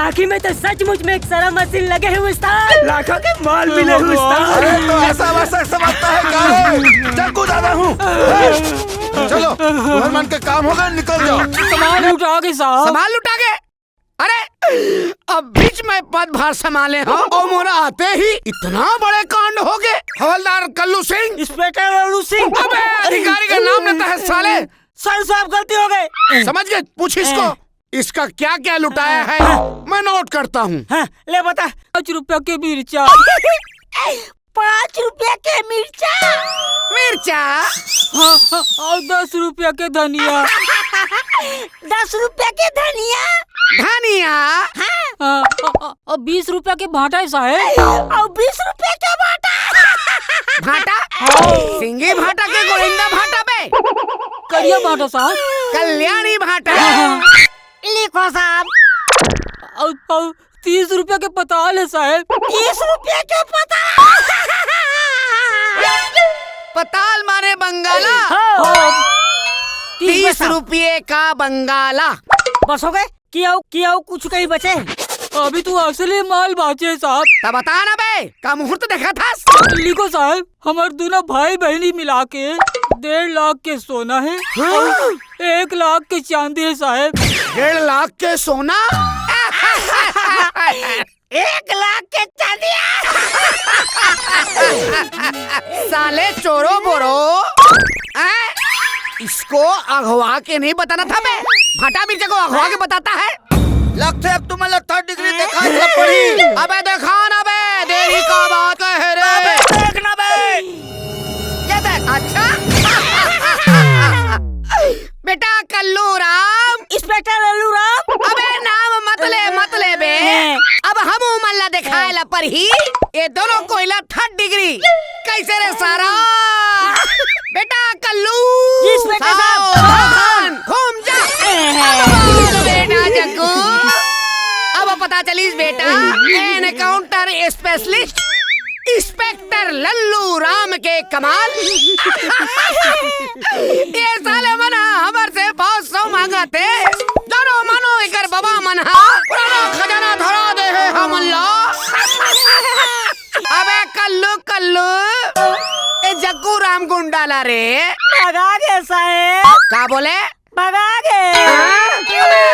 बाकी में तो सचमुच में एक सारा मशीन लगे हुए उस्ताद, लाखों के माल मिले हुए उस्ताद। अरे तो ऐसा वैसा समझता है क्या? जग्गू दादा हूँ। चलो तुम्हारे मन के काम हो गए, निकल जाओ। सामान लुटा के साहब। सामान लुटा के? अरे अब बीच में पदभार संभाले हो और मोरा आते ही इतना बड़े कांड हो गए। हवलदार कल्लू सिंह, इंस्पेक्टर लल्लू सिंह। अबे अधिकारी का नाम लेता है साले। सर साहब गलती हो गई। समझ गए? पूछ इसको, इसका क्या क्या लुटाया है मैं नोट करता हूँ। ले बता। 5 रुपया के मिर्चा। 5 रुपया के मिर्चा। मिर्चा? और 10 रुपया के धनिया। 10 रुपया के धनिया। धनिया? और 20 रुपया के भाटा है साहब। और 20 रुपया के भाटा। भाटा? सिंगी भाटा के गोविंदा भाटा पे? करिया भाटा साहब। कल्याणी भाटा? लिखो साहब। और 30 रुपया के पताल है साहब। 30 रुपया के पताल। पताल मारे बंगाला? 30 रुपये का बंगाला। बस हो गए? किया कुछ कहीं बचे? अभी तो असली माल बाचे साहब। तब बता ना बे, का मुहूर्त देखा था? लिखो साहब, हमारे दोनों भाई बहनी मिला के 1.5 लाख के सोना है और 1 लाख के चांदी है साहब। 1.5 लाख के सोना? 1 लाख के चांदी। साले चोरो बोरो, इसको अगवा के नहीं बताना था बे। भाटा मिर्चा को अगवा के बताता है। लगता है तुम्हें 3rd डिग्री देखा पड़ी। अबे देखा ना बे, देरी का बात कह रे। देख ना बे। ये देख। अच्छा बेटा कल्लू राम। इंस्पेक्टर लल्लू राम। अबे नाम मत ले बे। अब हम मल्ला दिखाए ला पर ही ये दोनों कोयला 3rd डिग्री कैसे रे सारा। बेटा कल्लू इंस्पेक्टर साहब घूम जा। बेटा जग्गू अब पता चली बेटा encounter specialist inspector Lallu Ram के कमाल। ये साले मना हमार से 500 मांगा थे। जानो मानो इकर बाबा मना पुराना खजाना धरा दे है हम अल्लाह। अबे कल्लू ए जग्गू राम गुंडा ला रे। भगा गए साहब। क्या बोले? भगा गए। क्यों नहीं